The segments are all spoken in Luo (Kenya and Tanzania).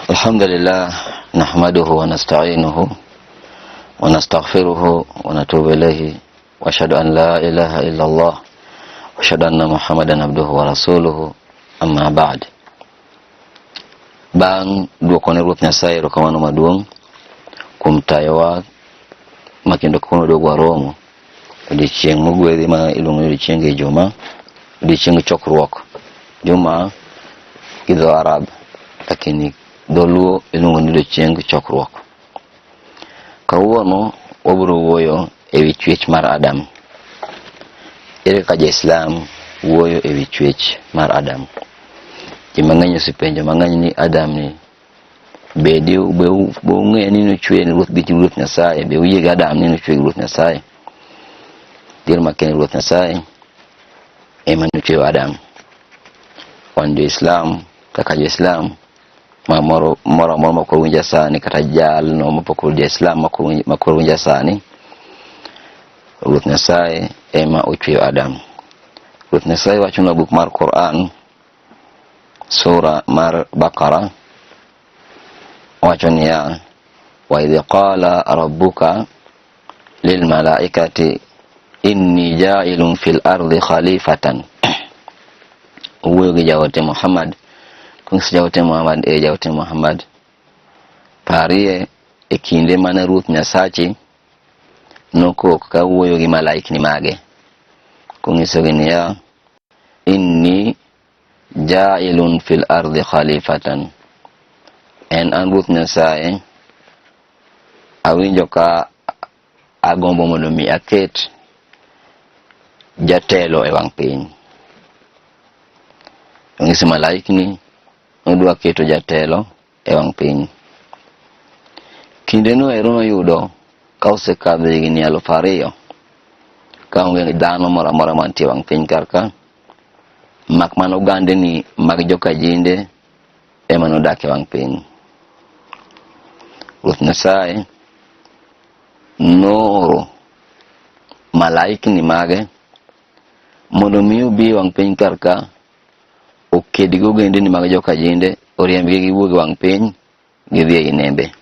Alhamdulillah, nahmaduhu wa nasta'inuhu wa nastaghfiruhu wa natubu ilayhi wa asyhadu an la ilaha illallah wa asyhadu anna Muhammadan abduhu wa rasuluhu, amma ba'd. Bang dua kone rut nyasai ro kamano maduong kumtayawa makindo kono do gwaromo di chieng mogwe di ma ilungu di chieng juma di chieng chokruok juma kido arab lakini dolu ilungu di chieng chokruok kawono waburu woyo ewi chwech mar adam ere kaja islam woyo ewi chwech mar adam jimanganyo sipenjo manganyo ni adam ni bedi be nge ni no chwe ni ruth biti ruth nyasaye be uye ga adam ni no chwe ruth nyasaye dir maken ruth nyasaye e man chwe adam wande islam kaka islam ma moro ko winja sani kata jal no mo pokol de islam makko winja sani ruth nyasaye e ma chwe adam ruth nyasaye wachuna buk mar Quran sura mar Baqarah wachonia wa idh qala rabbuka lil malaikati inni ja'ilun fil ardi khalifatan uwe jawote Muhammad kung jawote Muhammad jawote Muhammad pariye ekinde mana ruth nyasachi noko ka uwe gi malaik ni mage kung isogenia inni ja'ilun fil ardi khalifatan en an ruth nyasaye awinjo ka agombo mondo mi aket jatelo e wang piny ngisi malaik ni odwa keto jatelo e wang piny kinde no erono yudo ka osekadho higni 2,000 ka onge dhano moro amora mantie wang piny karka mak mano gande ni mag joka jinde ema nodak e wang piny. Ruth nyasaye noro malaik ni mage mondo mi ubi wang piny karka okedigo gende ni mag joka jinde oriembgi giwuog wang piny gidhi e nembe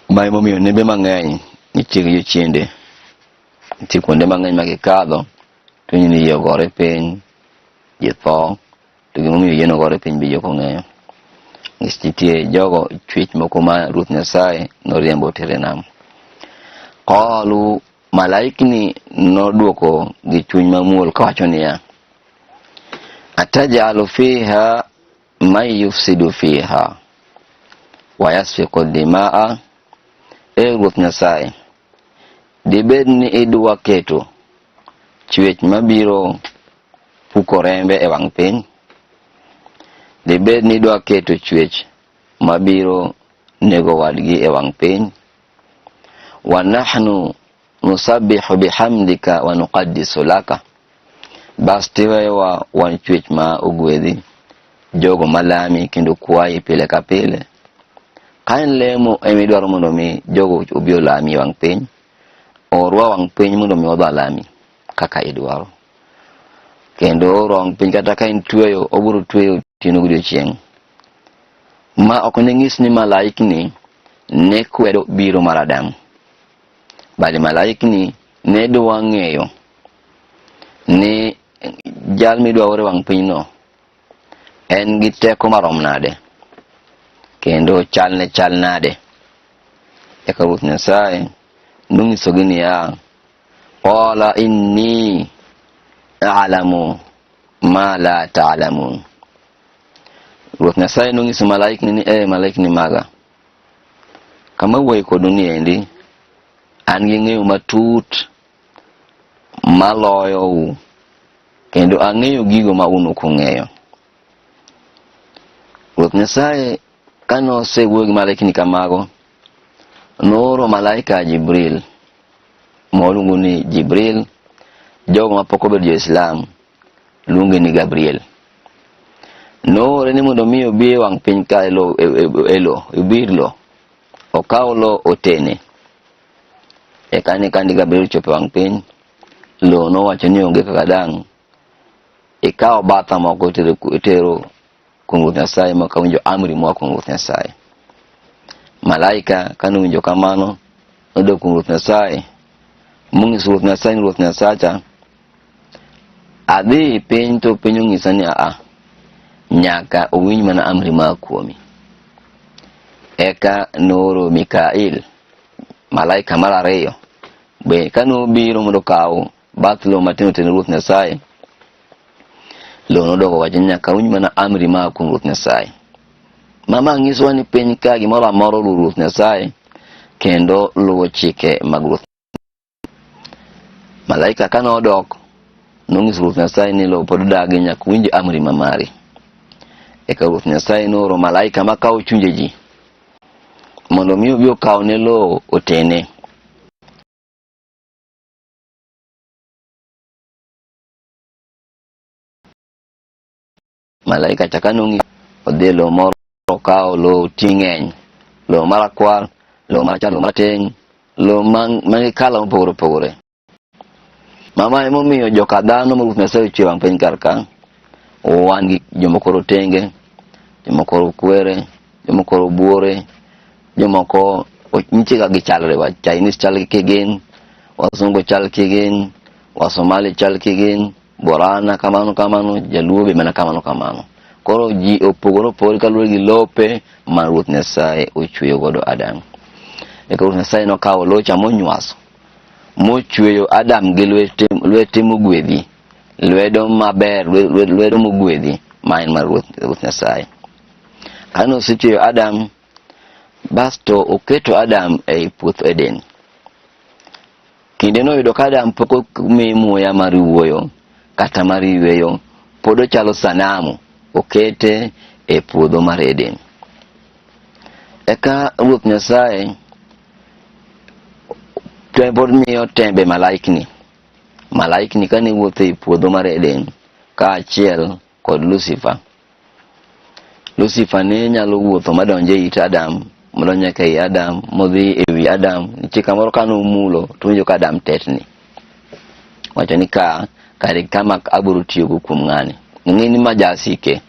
mai momiyo nembe mang'eny nichieg jochiende nitie kuonde mang'eny magikadho to nyini yogore piny jitho to gimomiyo yeno gore piny bi joko ng'eyo nitie jogo chwech moko ma ruth nyasaye noriembo tere nam qalu malaikni noduoko gi chuny mamuol kawacho niya atajalu fiha man yufsidu fiha wa yasfiku dimaa ruth nyasaye dibed ni idwa keto chwech mabiro puko rembe e wang piny dibed ni idwa keto chwech mabiro nego wadgi e wang piny wa nahnu nusabbihu bihamdika wa nuqaddisu laka bastiwewa wan chwech ma ogwedhi jogo malami kendo kwayi pile ka pile kain lemo emidwaro mondo mi jogo obi olami wang piny orwa wang piny mondo mi odwa lami kaka idwaro kendo wang piny kata kain tweyo oburo tweyo tino godiochieng' ma ok nyis ni malaik ni ne kwedo biro mar adam bali malaik ni ne dwa ng'eyo ni jal midwa ore wang piny no en gi teko marom nade kendo chal nade eka ruth nyasaye nung'isogi niya qala inni a'lamu ma la ta'lamun ruth nyasaye nung'iso malaik ni malaik ni maga kama wuoyi kodu ni endi an gi ng'eyo matut maloyo kendo ang'eyo gigo ma un ok ung'eyo. Ruth nyasaye kano osewuoyo gi malaik ni kamago nooro malaika Jibril moluongo ni Jibril jogo ma pok obedo jo-Islam luonge ni Gabriel noore ni mondo mi obi wang piny ka elo ibirlo okaw lo otene kane Gabriel chopo wang piny lo nowacho ni onge kaka dang ikaw batha moko itero kuom Ruoth Nyasaye ma kawinjo amri moa kuom Ruoth Nyasaye. Malaika kanowinjo kamano nodok kuom Ruoth Nyasaye monyiso Ruoth Nyasaye ni Ruoth Nyasacha adhi piny to piny onyisa ni nyaka owinj mana amri maa kuomi. Eka nooro Mikael malaika mar ariyo be kanobiro mondo kaw bath lo matino tene Ruoth Nyasaye. Lo nodogo wacho ni nyaka winj mana amri maa kuom Ruoth Nyasaye. Mama nyisowa ni piny ka gimoro amora luwo Ruoth Nyasaye kendo luwo chike mag Ruoth. Malaika kanodok nonyiso Ruoth Nyasaye ni lo pod odagi nyaka winj amri ma mari. Eka Ruoth Nyasaye nooro malaika makawo chunje ji mondo mi obi okaw ne lo otene. Malaika chaka nongi odhi lo moro okaw lo ting'eny, lo marakwar, lo marachar, lo marateng', lo mangi kala mopogore opogore. Mama emomiyo joka dhano ma Ruoth Nyasaye ochwe wang' piny kar ka wan gi jomoko rotenge, jomoko rokwere, jomoko robuore, jomoko nitie ka gichalre wa. Chinese chal kigin, wasungu chal kigin, wasomali chal kigin, borana kamano kamano, jaluo be mana kamano kamano. Koro ji opogore opogore kaluwore gi lope ma Ruoth Nyasaye ochweyo godo Adam. Eka Ruoth Nyasaye nokawo locha monywaso mochweyo Adam gi lwete mogwedhi, lwedo maber, lwedo mogwedhi ma en mar Ruoth Nyasaye. Kano osechweyo Adam basto oketo Adam ei puoth Eden. Kinde noyudo ka Adam pok omi muya mar wuoyo kata mar yweyo, pod ochalo sanamu, okete e puodho mar Eden. Eka Ruoth Nyasaye pod miyo tembe malaikni kane wuotho e puodho mar Eden kaachiel kod Lucifer. Lucifer ne nyalo wuotho madonje it Adam, modonje ei Adam, modhi e wi Adam. Nitie kamoro kanomulo to winjo ka Adam tetni. Wacho ni kare kama abiro tiyogo kuom ng'ani. Ng'eni majasike.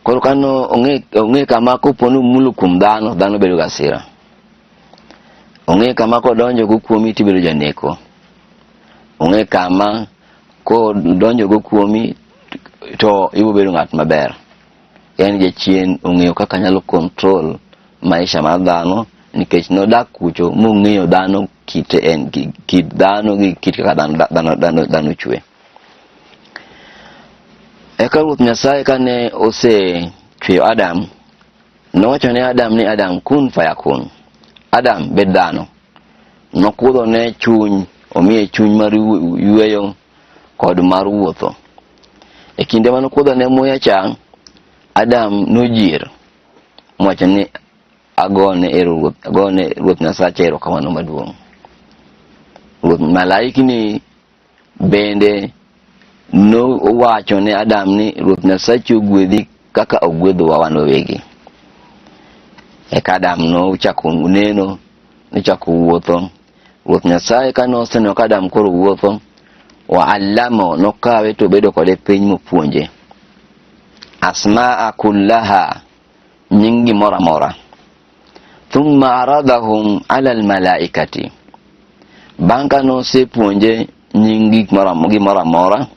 Koro kano ong'e kama kopo nomulo kuom dhano bedo gasira. Ong'e kama kodonjo go kuomi tibedo janeko. Ong'e kama kodonjo go kuomi to ibo bedo ng'at maber. En jachien ong'eyo kaka nyalo control maisha mar dhano nikech nodak kucho mong'eyo dhano kit dhano gi kit kaka dhano chwe. Eka Ruoth Nyasaye kane osechweyo Adam nowacho ne Adam ni Adam kun fayakun. Adam bed dhano. Nokudho ne chuny, omiye chuny mar yweyo kod mar wuotho. E kinde manokudho ne muya cha Adam nojir mwacho ni agone Ruoth Nyasaye erokamano maduong'. Malaikni bende nowacho ne Adam ni Ruoth Nyasaye ogwedhi kaka ogwedhowa wan wawegi. Eka Adam nochako neno, nochako wuotho. Ruoth Nyasaye kanoseneno ka Adam koro wuotho, wa allamo nokawe to bedo kode piny mopuonje. Asma'a kullaha, nying gimoro amora. Thumma aradahum ala almalaikati. Bang' kanosepuonje nying gimoro amora,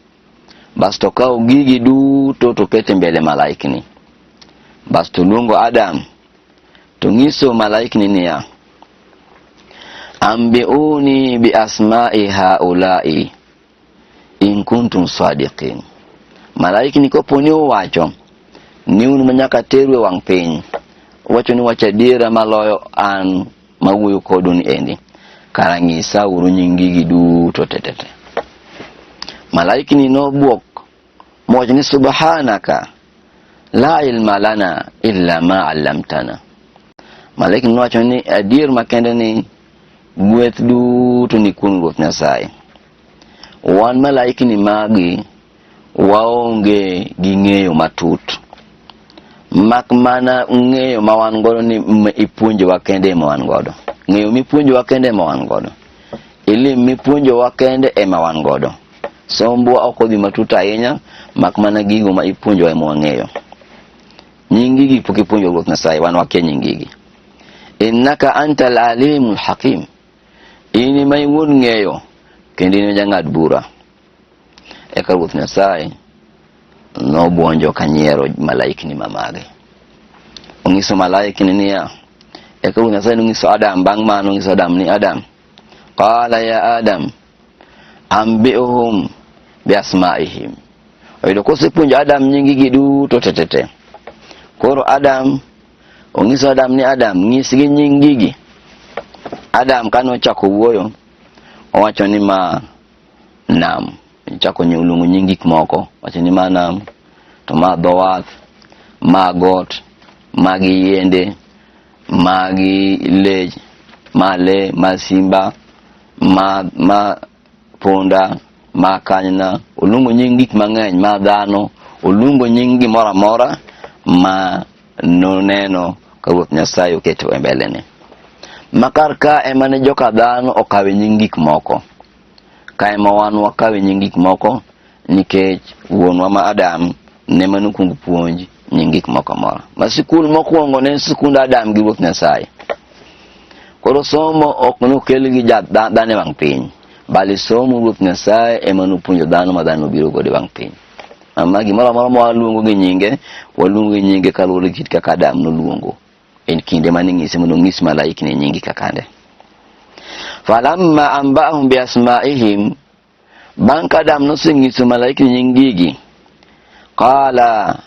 basto kawo gigi duto to kete mbele malaikni. Basto luongo Adam to nyiso malaikni niya, ambiuni bi asma'i haula'i in kuntum sadiqin. Malaikni koponi uwacho ni un manyaka teru e wang' piny, wacho ni wacho adiera maloyo an mawuoyo kodu ni endi, kara ng'isa uru nying gigi duto tetete. Malaikni nobuok mowacho ni subhanaka la ilma lana illa ma 'allamtana. Malaikni nowacho ni adier makende ni gweth duto ni kuom Ruoth Nyasaye. Wan malaikni magi waonge gi ng'eyo matut, mak mana ng'eyo ma wan godo ni ipuonjowa kende ma wan godo. Ng'eyo mipuonjowa kende ma wan godo, ilim mipuonjowa kende ema wan godo. Sombwa ok odhi matut ahinya, mak mana gigo ma ipuonjowa ema wang'eyo. nyingigi puki punjo Ruoth Nyasaye wan wakia nyingigi. Innaka antal alimul hakim. Ini mai wuon ng'eyo kendo in jang'ad bura. Eka Ruoth Nyasaye nobuonjo kanyiero malaikni mamage. Ongiso malaikni niya. Eka Ruoth Nyasaye nongiso Adam, bang' mano ongiso Adam ni Adam. Qala ya Adam, ambi'uhum bi asma'ihim. Oyudo kosepuonjo Adam nyingigi duto tetete. Koro Adam, ongiso Adam ni Adam, nyisgi nyingigi. Adam kano chako wuoyo, owacho ni ma nam. Chako nyulungu nyingik moko, wacho ni ma nam, to ma dhowath, ma got, magi yiende, magi lej, ma le, ma simba, ma punda, ma kanyna, ulungo nyingik mang'eny, ma dhano, ulungo nyingi mora mora, ma noneno ka Ruoth Nyasaye oketo e mbelene. Makar ka emane joka dhano okawe nyingik moko. Ka ema wan wakawe nyingik moko nikech wuonwa ma Adam ne manukungu puonj nyingik moko mora. Ma sikul mokwongo ne sikund Adam gi Ruoth Nyasaye. Koro somo ok nokel gi dhano wang' piny, bali somo Ruoth Nyasaye ema nopuonjo dhano ma dhano biro godo wang' piny. Ama gimoro amora ma waluongo gi nyinge, waluongo gi nyinge kaluwore gi kit kaka Adam noluongo. En kinde mane ng'ise mondo ng'is malaikni nyingi kakande. Falamma amba'ahum bi asma'ihim, bang' ka Adam noseng'iso malaikni nyingigi, qala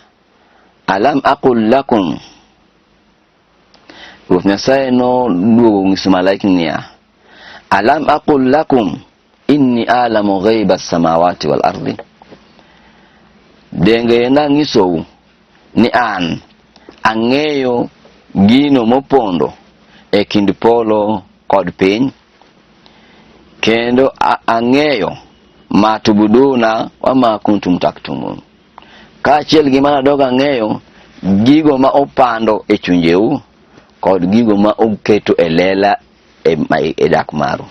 alam aqul lakum. Ruoth Nyasaye no luongo ng'iso malaikni niya, alam aqul lakum inni a'lamu ghaiba as-samawati wal ardi. Denge na ng'isou ni an ang'eyo gino mopondo e kind polo kod piny, kendo ang'eyo ma tubuduna wa ma kuntum taktumun. Kaachiel gi mano adog ang'eyo gigo ma opando e chunjeu kod gigo ma oketo e lela e dak maru.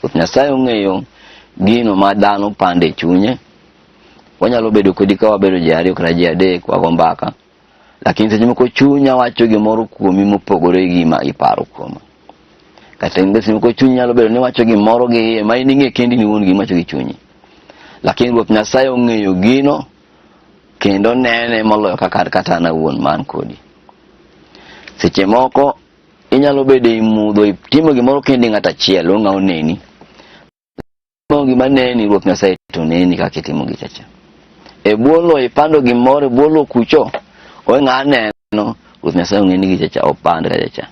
Ruoth Nyasaye ong'eyo gino ma dhano pando e chunye. Wanyalo bedo kodi ka wabedo ji ariyo kata ji adek wago mbaka, lakini seche moko chunya wacho gimoro kuomi mopogore gi ma iparo kuoma. Kata seche moko chuny nyalo bedo ni wacho gimoro gi iye ma ing'e kendi ni wuon gimacho gi chunyi. Lakini Ruoth Nyasaye ong'eyo gino kendo nene moloyo kata na wuon man kodi. Seche moko inyalo bedo imudho itimo gimoro kendi ng'at achiel onga oneni. Gima neni Ruoth Nyasaye to neni kaka itimo gichacha. E buolo ipando gimoro, buolo kucho, o ng'a neno, Ruoth Nyasaye ong'e ni gichacha opand kachacha.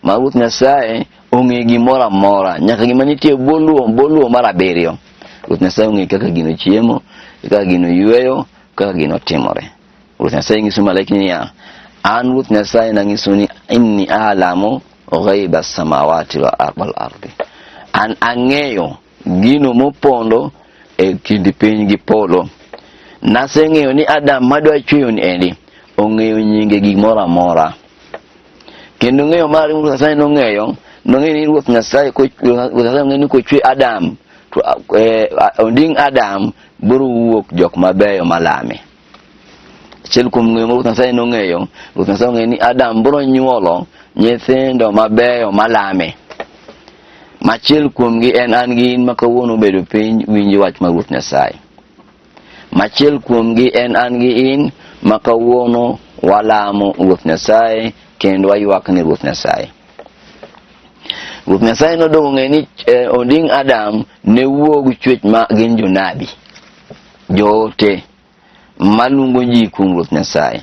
Ma Ruoth Nyasaye ong'e gimoro amora, nyaka gima nitie boluo mar abiriyo. Ruoth Nyasaye ong'e kaka gino chiemo, kaka gino yueyo, kaka gino timore. Ruoth Nyasaye ng'iso malaikni niya, an Ruoth Nyasaye nang'iso ni inni a'lamu ghaiba as-samawati wal ardi. An ang'eyo gino mopondo e kind piny gi polo. Naseng'eyo ni Adam madwa chweyo ni endi ong'eyo nyinge gimoro amora. Kendo ng'eyo mar Ruoth Nyasaye nong'eyo ni Ruoth Nyasaye ong'eyo ni kochwe Adam to onding Adam biro wuok jok mabeyo malame. Achiel kuom ng'eyo ma Ruoth Nyasaye nong'eyo, Ruoth Nyasaye ong'eyo ni Adam biro nyuolo nyithindo mabeyo malame. Machiel kuomgi en an gi in ma kawuono bedo piny winjo wach mar Ruoth Nyasaye. Machiel kuomgi en an gi in ma kawuono walamo Ruoth Nyasaye kendo waywak ni Ruoth Nyasaye. Ruoth Nyasaye nodong' ng'e ni onding Adam ne wuog chwech ma gin jonabi, joote malungo ji kuom Ruoth Nyasaye.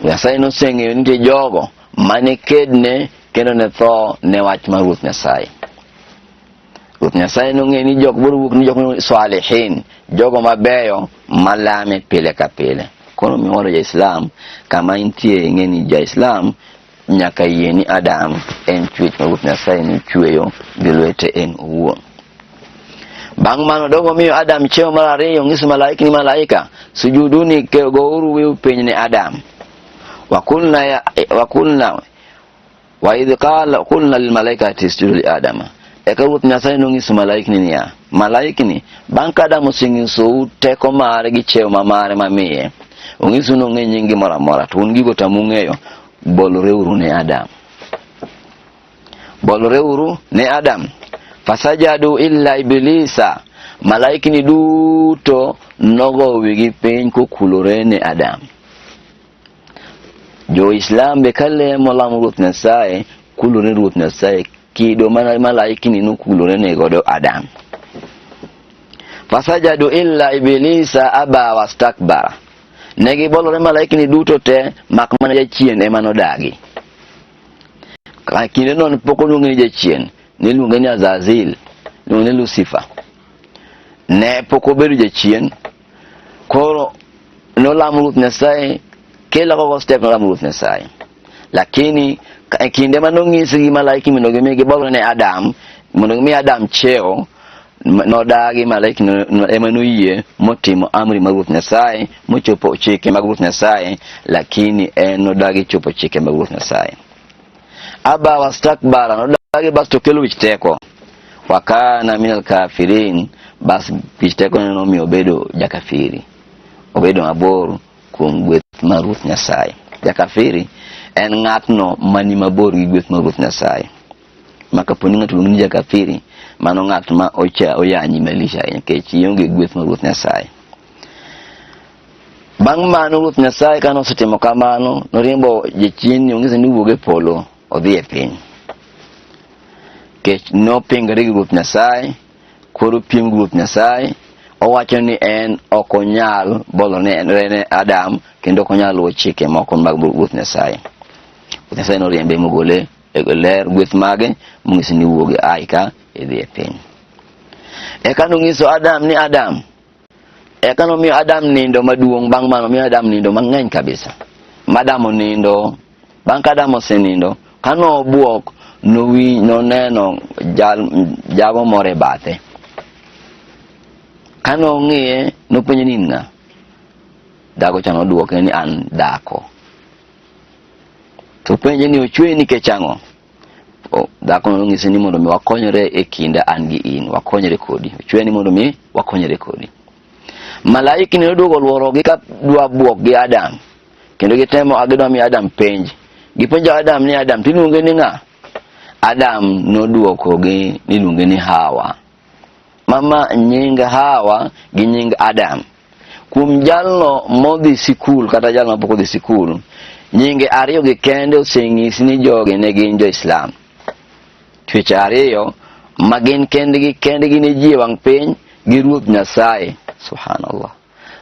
Nyasaye noseng'eyo ni jogo mane kedne kendo ne tho ne wach mar Ruoth Nyasaye. Ruoth Nyasaye nong'e ni jok biro wuok ni jok salihin, jogo mabeyo malame pile ka pile. Kono miwaro ja-Islam, kama intie ng'e ni ja-Islam nyaka yie ni Adam en chwech ma Ruoth Nyasaye nochweyo gi lwete en owuon. Bang' mano dogo miyo Adam chiewo mar ariyo, ng'iso malaika sujuduni gouru wiu piny ne Adam. Wakulna wa idh qulna lil malaikati isjudu li Adama. Eka Ruoth Nyasaye nong'iso malaikni niya, malaikni bang' ka Adam oseng'isou teko mare gi chiewo ma mare mamiye, ongisu no ng'e nyingi mora mora to un gigo tamung'eyo. Bolreuru ne Adam. Bolreuru ne Adam. Fasajadu illa iblisa. Malaikini duto nogo wigi piny kokulore ne Adam. Jo Islam be kalle molam Ruoth Nyasaye kulore Ruoth Nyasaye kido mana malaikini nukulore ne godo Adam. Fasajadu illa iblisa aba wastakbara. Negi bolore malaikini duto te makmana jachien ema nodagi. Kinde non poko luonge ni jachien, niluonge ni Azazil, luonge ni Lucifer. Ne poko bedo jachien, koro nolamo Ruoth Nyasaye, kila koko step nolamo Ruoth Nyasaye. Lakini kinde manong'isi gi malaiki mondo gimigi bolore ne Adam, mondo gimi Adam cheo, nodagi malaiki ema noyie motimo amri mag Ruoth Nyasaye, mochopo chike mag Ruoth Nyasaye, lakini nodagi chopo chike mag Ruoth Nyasaye. Aba wastakbara, nodagi bas to kelo wich teko. Wakana minal kafirin, bas wich teko nomiyo obedo jakafiri. Obedo mabor kuom gweth mar Ruoth Nyasaye. Jakafiri en ng'atno mani mabor gi gweth mar Ruoth Nyasaye. Makaponi ng'ato luongi ni jakafiri, mano ng'at ma oyanyi malisha nikech ionge gweth mar Ruoth Nyasaye. Bang' mano Ruoth Nyasaye kano osetimo kamano, noriembo jachien ong'ise ni wuog e polo odhi e piny. Kech nopingore gi Ruoth Nyasaye, koro piem gi Ruoth Nyasaye, owacho ni en ok onyal bolo ne Adam, kendo ok onyal luwo chike moko mag Ruoth Nyasaye. Ruoth Nyasaye noriembe mogole e ler gweth mage, mong'ise ni wuog aika idhi e piny. Eka nong'iso Adam ni Adam. Eka nomiyo Adam nindo maduong', bang' mano omiyo Adam nindo mang'eny kabisa. Madam onindo, bang' ka Adam osenindo, kano obuok noneno jago more bathe. Kano ong'iye nopenje ni ng'a. Dhako cha noduoke ni an dhako. To penje ni ochwe nikech ang'o? Dhako nong'ise ni mondo mi wakonyre e kinda an gi in, wakonyre kodi. Ochwe ni mondo mi wakonyre kodi. Malaiki ne oduogo luorogi ka dwa buok gi Adam. Kendo gitemo agidwa mi Adam penj. Gipenjo Adam ni Adam tiluonge ni ng'a? Adam noduoko gi niluonge ni Hawa. Mama nying Hawa gi nying Adam. Kuom jalno modhi sikul kata jalno pok odhi sikul, nyinge ariyo gi kende oseng'isi ni jogi ne gin jo-Islam. Chweche ariyo magin kendgi ne ji wang piny gi Ruoth Nyasaye. Subhanallah.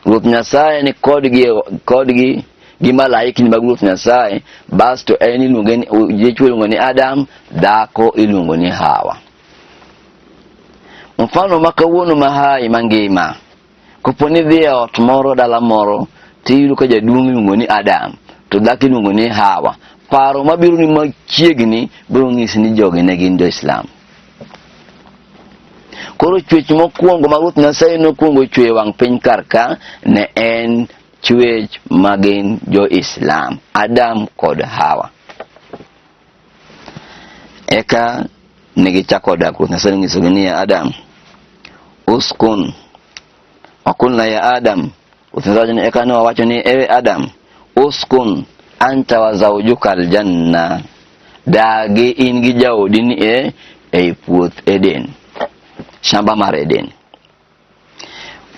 Ruoth Nyasaye ni kodgi gi malaiki mag Ruoth Nyasaye, basto en iluonge ni jechwe iluongo ni Adam, dhako iluongo ni Hawa. Mfano makawuono mahai mangima, koponi dhi e ot moro dala moro, tiyudo ka jaduong' iluongo ni Adam, to dhako iluongo ni Hawa. Paro mabiro ni machiegni biro ng'isi ni jogi ne gin jo-Islam. Koro chwech mokwongo ma Ruoth Nyasaye nokwongo chwe wang' piny karka ne en chwech magin jo-Islam, Adam kod Hawa. Eka negichako dak. Ruoth Nyasaye nong'isogi ni Adam, uskun. Wakulna ya Adam. Ruoth Nyasaye eka nowacho ni ewe Adam, uskun anta wa zawjuka aljanna. Dagi in gi jaodi ni e puoth Eden. Shamba mar Eden.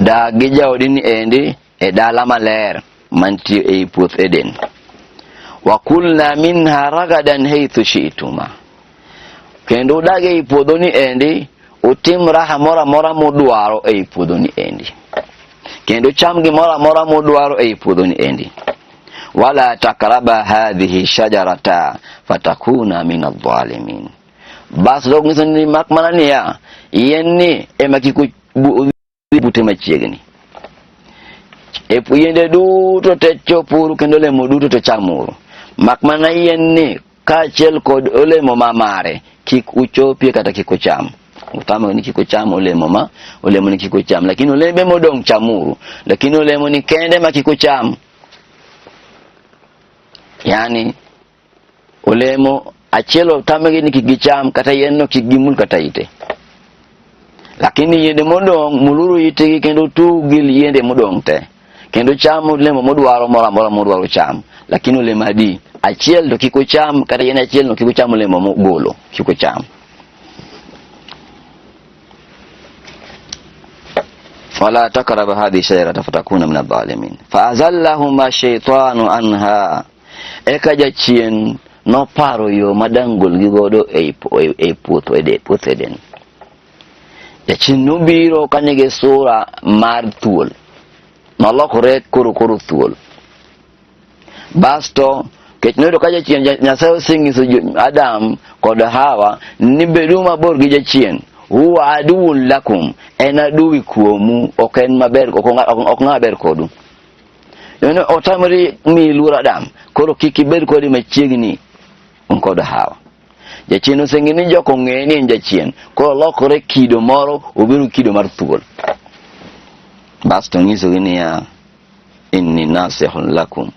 Dagi jaodi ni endi e dala maler mantie e puoth Eden. Wakulna minha ragadan haythu shi'tuma. Kendo dagi e puodho ni endi, utim raha mora mora mudwaro e puodho ni endi. Kendo cham gi mora mora mudwaro e puodho ni endi. Wala takraba hadhihi shajarata fatakuna min adh-dhalimin. Bas dog ni makmana ni ya yenni emakiku bute machiegni. Yende duto te chopuru kendo lemo duto te chamuru. Makmana yenni kaachiel kod olemo mamare kik uchopie kata kik ucham. Utama ni kik ucham olemo ni kik ucham, lakini olembe modong chamuru, lakini olemo ni kende ma kik ucham. Yani olemo achielo tamegi ni kik gicham kata yenno kik gimul kata ite. Lakini yende modong muluru itegi kendo tugil yende modong te. kendo chamo lemo modwaro mora modwaro cham, lakini olemo adi achiel to kiko cham, kata yen achiel no kiko cham olemo mogolo kiko cham. ولا تقرب هذه الشجرة فتكون من الظالمين فأزلهما الشيطان عنها ekaja chien no paro yo madangol gigodo e puotho eden. Jachien nobiro kanyege sura mar thuol nolokore koro thuol. Basto kech noyudo ka jachien Nyasaye osenyiso Adam kod Hawa ni bedu mabor gi jachien, huwa aduwwun lakum, en aduwi kuomu, ok en maber, ok ng'aber kodu. Yono otamri mi luor Adam, koro kik ibed kodi machiegni kod Hawa. Jachien oseng'e ni jok ong'e ni en jachien, koro lokore kido moro, obiro kido mar thuol. Basto ng'isogi niya, inni nasihun lakum,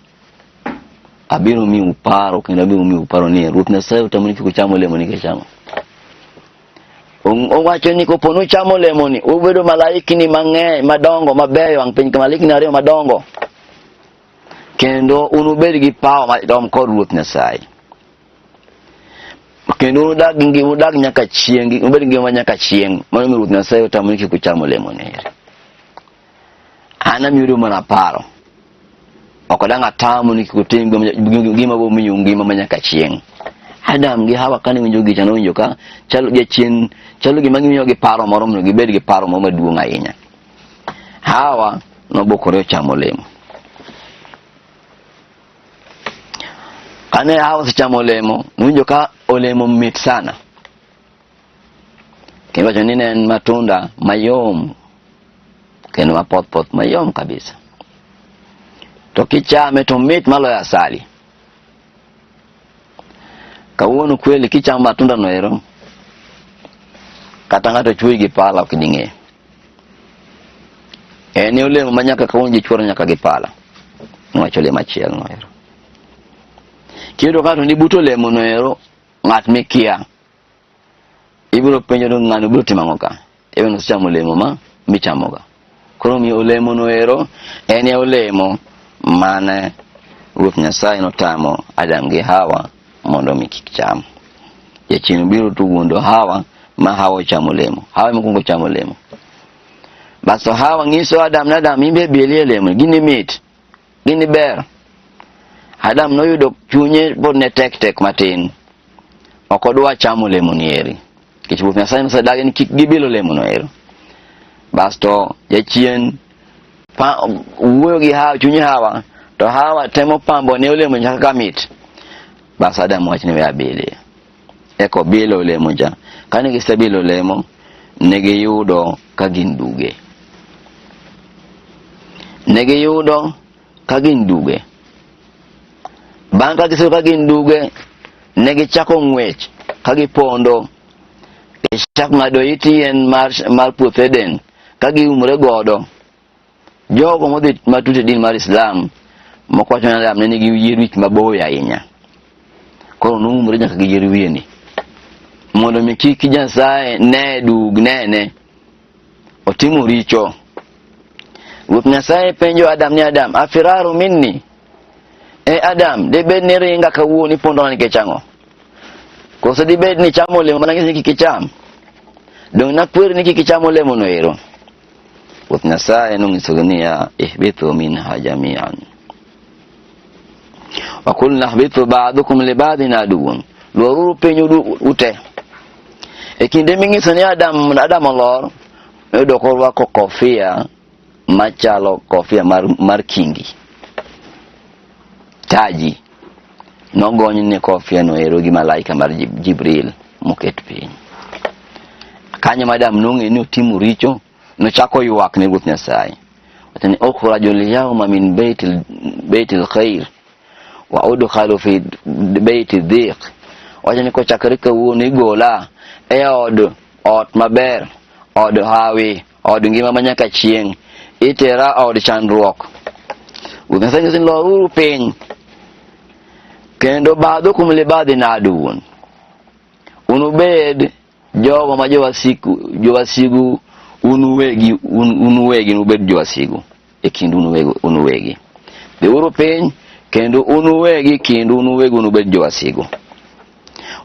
abiro mi uparo, kendo abiro mi uparo ni Ruoth Nyasaye otamni kik uchamo olemo ni kichamo. Owacho ni koponu chamo olemo ni, ubedo malaikni mang'eny madongo mabeyo wang' piny, malaikni ariyo madongo, kendo unubed gi pawa madom kod Ruoth Nyasaye. Kendo udag nyaka chieng', ubed gi ngima nyaka chieng', mano mi Ruoth Nyasaye otamni kik uchamo olemo ni. Ana miyudo mana paro, ok dang' atamu ni kik utim gima bo miyo ngima manyaka chieng'. Adam gi Hawa kane winjo gicha nowinjo ka chalo jachien, chalo gima gimiyo gi paro moro mondo gibed gi paro moro maduong' ahinya. Hawa nobokore ochamo olemo. Kane Hawa osechamo olemo, nowinjo ka olemo mit sana. Kendo wacho ni en matunda mayom, kendo mapoth mayom kabisa. To kichame to mit maloyo asali. Kawuono kweli kichamo matunda no ero, kata ng'ato chuoyi gi pala ok ding'e. En olemo manyaka kawuono ji chuoro nyaka gi pala. Ng'wacho olemo achiel no ero. Kiyudo ng'ato ni buto olemo no ero, ng'at mikia, ibiro penjo ni ng'ano biro timo ang'o ka. Ewe nosechamo olemo ma michamoga. Koro mi olemo no ero, en olemo mane Ruoth Nyasaye notamo Adam gi Hawa mondo mi kik cham. Jachien biro to wuondo Hawa, ma Hawa ochamo olemo. Hawa mokwongo chamo olemo. Basto Hawa ng'iso Adam na Adam, imbe bielie olemo, gini mit, gini ber. Adam noyudo chunye pod ne tek matin, ok odwa chamo olemo ni eri. Kech Ruoth Nyasaye nosedagi ni kik gibil olemo no ero. Basto jachien wuoyo gi Hawa, chunye Hawa, to Hawa temo pambo ne olemo nyaka kamit. Bas Adam wacho ni we abile. Eko bilo olemo ja. Kane gisebilo olemo, negiyudo ka gin duge. Negiyudo ka gin duge. Bang' ka giseyudo ka gin duge, negichako ng'wech ka gipondo e chak ng'ado it yien mar puoth Eden, ka giumre godo. Jogo modhi matut e din mar Islam, moko wacho ni Adam ne nigi yier wich maboyo ahinya. Koro noumre nyaka gi yier wiye ni, mondo mi kik Nyasaye ne dug nene otimo richo. Ruoth Nyasaye penjo Adam ni, Adam, afiraru minni? Adam, debed ni ringa kawuono ipondona nikech ang'o? Koso dibed ni chamo olemo mana ng'isi ni kik icham? Dong' nakwer ni kik icham olemo no ero. Ruoth Nyasaye nong'isogi niya, ihbithu minha jami'an. Wa kulna ihbithu ba'dukum li ba'din aduwwun. Luoruru piny ute. E kinde ming'iso ni Adam olor, noyudo korwako kofia machalo kofia mar kingi. Taji nogony ne kofia no ero gi malaika mar Jibril moket piny. Kanyo Adam nong'e ni otimo richo, nochako ywak ne Ruoth Nyasaye. Wacho ni ukhrajul yawma min baitil khair wa udkhalu fi baiti dhiq. Wacho ni kochakore kawuono igola e ot maber, od hawi, od ngima manyaka chieng', itera od chandruok. Ruoth Nyasaye nyiso ni loruru piny, kendo ba'dukum li ba'din aduwwun. Unubed jogo ma jowasigu, unuwegi nubed jowasigu. e kindu unuwegi be uru piny kendo unuwegi kindu unuwegi unubed jowasigu.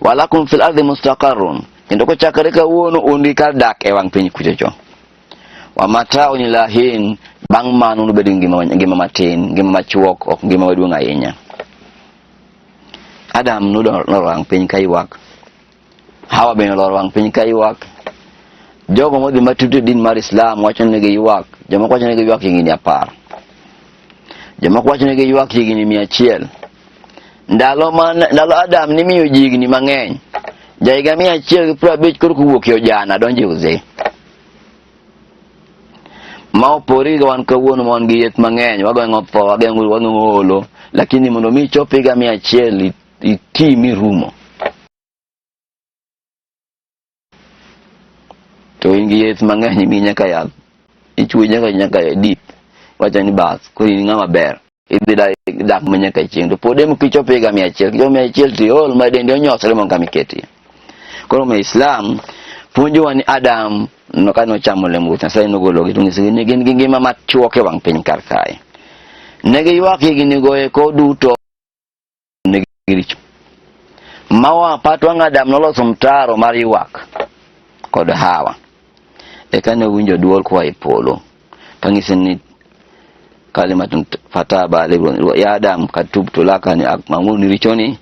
Walakum fil ardi mustaqarrun, kendo kochakore kawuono undi kar dak e wang piny kuchocho. Wa mata'un ilahin, bang' mano unubed ngima matin, ngima machuok, ok ngima maduong' ahinya. Adam nolor wang piny kaywak, Hawa bende olor wang piny kaywak. Jogo modhi matut din mar Islam wacho ni giywak, jomoko wacho ni giywak higni 10, jomoko wacho ni giywak higni 100. Ndalo Adam ni miyo ji higni mang'eny, jahiga 150 koro kowuok e ojana donjo e uzee. Ma opore ga wan kawuono mon gi yeth mang'eny, wageng'o tho, wageng'o olo, lakini mondo mi chop higa 100 iti mirumo. To ingi yeth mang'eny mi nyaka yath, ichwe nyaka dip, wacha ni bas, koro in ng'ama ber, idhi dak manyaka chieng', to pod emo kichop higa 100, kichop 100 ti ol ma dendi onyosre mon kama iketi. Koro me Islam puonjowa ni Adam nokano chamo lemo Nyasaye nogologi to ng'isi ni gin gi ngima machuok e wang' piny kar kae. Ne giywak higni go eko duto ne giricho. Mawa pat wang' Adam noloso mtaro mar ywak kod Hawa. Eka ne winjo duol koa e polo. Tang'isi ni kalimatun fataba alayhi ya Adam katubtu laka ni akmamuni richoni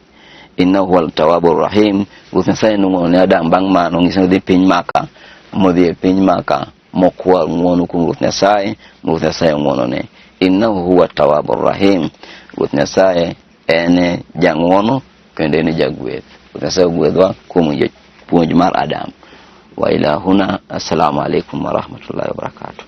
innahu huwal tawwabur rahim. Nyasaye nong'ono ne Adam bang' mano ng'isi ni piny Maka, modhi e piny Maka mokwal ng'wono kuom Ruoth Nyasaye, Ruoth Nyasaye ng'wono ne innahu huwa tawwabur rahim. Ruoth Nyasaye ene jang'wono kendo ene jagweth. Ruoth Nyasaye ogwedhwa kuom puonj mar Adam. Wa ila huna, assalamu alaikum warahmatullahi wabarakatuh.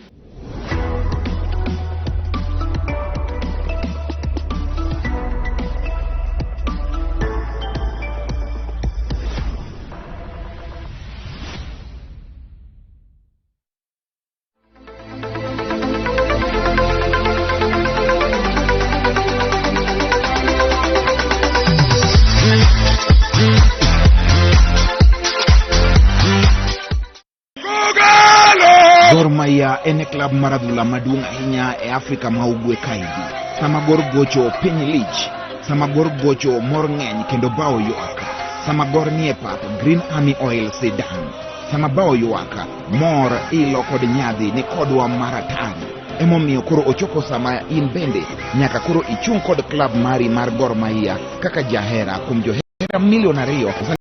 Gor Mahia ene klab maradhula maduong' ahinya e Afrika ma ugwe kaidi. Sama Gor gocho piny lich, sama Gor gocho mor ng'eny kendo bao ywaka, sama Gor nie pap Green Army Oil Sedan, sama bao ywaka mor ilo kod nyadhi ni kodwa maratari. Emomiyo koro ochopo sama in bende nyaka koro ichung' kod klab mari mar Gor Mahia kaka jahera kuom johera milion 2